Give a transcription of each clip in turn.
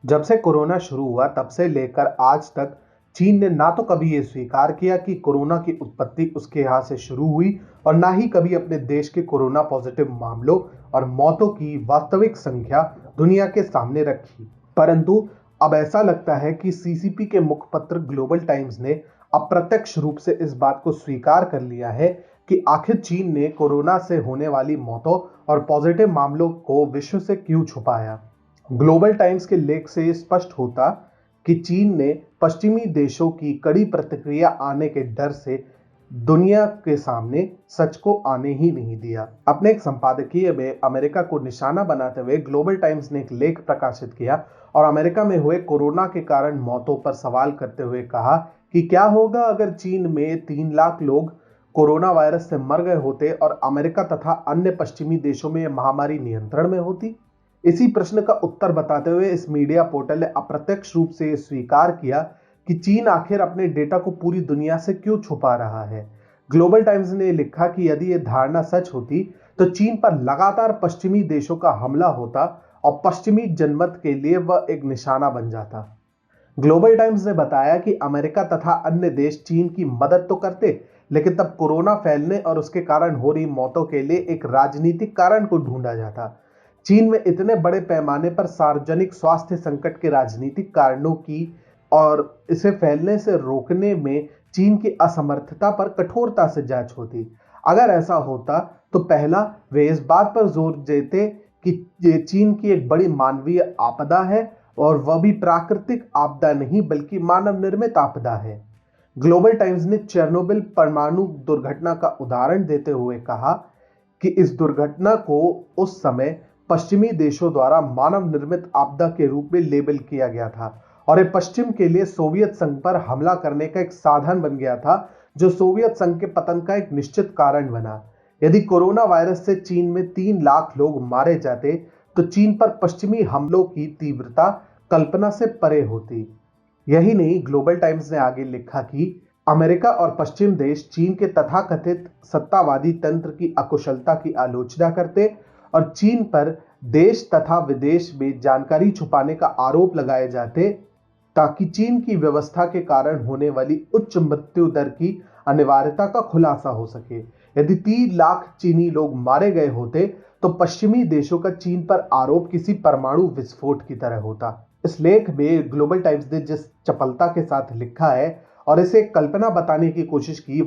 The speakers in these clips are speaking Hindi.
जब से कोरोना शुरू हुआ तब से लेकर आज तक चीन ने ना तो कभी ये स्वीकार किया कि कोरोना की उत्पत्ति उसके यहाँ से शुरू हुई और ना ही कभी अपने देश के कोरोना पॉजिटिव मामलों और मौतों की वास्तविक संख्या दुनिया के सामने रखी। परंतु अब ऐसा लगता है कि सीसीपी के मुखपत्र ग्लोबल टाइम्स ने अप्रत्यक्ष रूप से इस बात को स्वीकार कर लिया है कि आखिर चीन ने कोरोना से होने वाली मौतों और पॉजिटिव मामलों को विश्व से क्यों छुपाया। ग्लोबल टाइम्स के लेख से स्पष्ट होता कि चीन ने पश्चिमी देशों की कड़ी प्रतिक्रिया आने के डर से दुनिया के सामने सच को आने ही नहीं दिया। अपने एक संपादकीय में अमेरिका को निशाना बनाते हुए ग्लोबल टाइम्स ने एक लेख प्रकाशित किया और अमेरिका में हुए कोरोना के कारण मौतों पर सवाल करते हुए कहा कि क्या होगा अगर चीन में 3 लाख लोग कोरोना वायरस से मर गए होते और अमेरिका तथा अन्य पश्चिमी देशों में यह महामारी नियंत्रण में होती। इसी प्रश्न का उत्तर बताते हुए इस मीडिया पोर्टल ने अप्रत्यक्ष रूप से स्वीकार किया कि चीन आखिर अपने डेटा को पूरी दुनिया से क्यों छुपा रहा है। ग्लोबल टाइम्स ने लिखा कि यदि यह धारणा सच होती तो चीन पर लगातार पश्चिमी देशों का हमला होता और पश्चिमी जनमत के लिए वह एक निशाना बन जाता। ग्लोबल टाइम्स ने बताया कि अमेरिका तथा अन्य देश चीन की मदद तो करते, लेकिन तब कोरोना फैलने और उसके कारण हो रही मौतों के लिए एक राजनीतिक कारण को ढूंढा जाता। चीन में इतने बड़े पैमाने पर सार्वजनिक स्वास्थ्य संकट के राजनीतिक कारणों की और इसे फैलने से रोकने में चीन की असमर्थता पर कठोरता से जांच होती। अगर ऐसा होता तो पहला वे इस बात पर जोर देते कि ये चीन की एक बड़ी मानवीय आपदा है और वह भी प्राकृतिक आपदा नहीं बल्कि मानव निर्मित आपदा है। ग्लोबल टाइम्स ने चेरनोबिल परमाणु दुर्घटना का उदाहरण देते हुए कहा कि इस दुर्घटना को उस समय पश्चिमी देशों द्वारा मानव निर्मित आपदा के रूप में लेबल किया गया था और यह पश्चिम के लिए सोवियत संघ पर हमला करने का एक साधन बन गया था, जो सोवियत संघ के पतन का एक निश्चित कारण बना। यदि कोरोना वायरस से चीन में 3 लाख लोग मारे जाते तो चीन पर पश्चिमी हमलों की तीव्रता कल्पना से परे होती। यही नहीं, ग्लोबल टाइम्स ने आगे लिखा कि अमेरिका और पश्चिम देश चीन के तथाकथित सत्तावादी तंत्र की अकुशलता की आलोचना करते और चीन पर देश तथा विदेश में जानकारी छुपाने का आरोप लगाए जाते ताकि चीन की व्यवस्था के कारण होने वाली उच्च मृत्यु दर की अनिवार्यता का खुलासा हो सके। यदि 3 लाख चीनी लोग मारे गए होते तो पश्चिमी देशों का चीन पर आरोप किसी परमाणु विस्फोट की तरह होता। इस लेख में ग्लोबल टाइम्स ने जिस चपलता के साथ लिखा है और इसे कल्पना बताने की कोशिश की,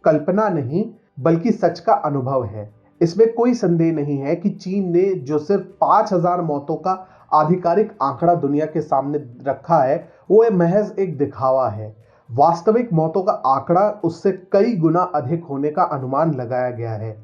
कल्पना नहीं बल्कि सच का अनुभव है। इसमें कोई संदेह नहीं है कि चीन ने जो सिर्फ 5000 मौतों का आधिकारिक आंकड़ा दुनिया के सामने रखा है वो महज एक दिखावा है। वास्तविक मौतों का आंकड़ा उससे कई गुना अधिक होने का अनुमान लगाया गया है।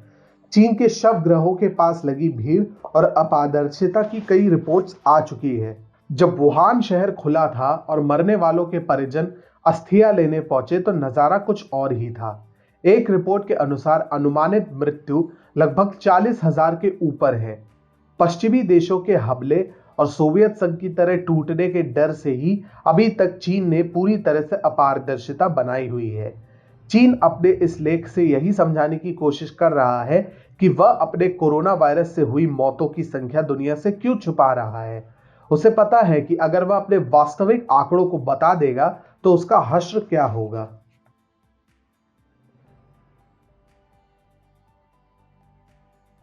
चीन के शव ग्रहों के पास लगी भीड़ और अपारदर्शिता की कई रिपोर्ट्स आ चुकी है। जब वुहान शहर खुला था और मरने वालों के परिजन अस्थियां लेने पहुंचे तो नजारा कुछ और ही था। एक रिपोर्ट के अनुसार अनुमानित मृत्यु लगभग 40,000 के ऊपर है। पश्चिमी देशों के हमले और सोवियत संघ की तरह टूटने के डर से ही अभी तक चीन ने पूरी तरह से अपारदर्शिता बनाई हुई है। चीन अपने इस लेख से यही समझाने की कोशिश कर रहा है कि वह अपने कोरोना वायरस से हुई मौतों की संख्या दुनिया से क्यों छुपा रहा है। उसे पता है कि अगर वह अपने वास्तविक आंकड़ों को बता देगा तो उसका हश्र क्या होगा।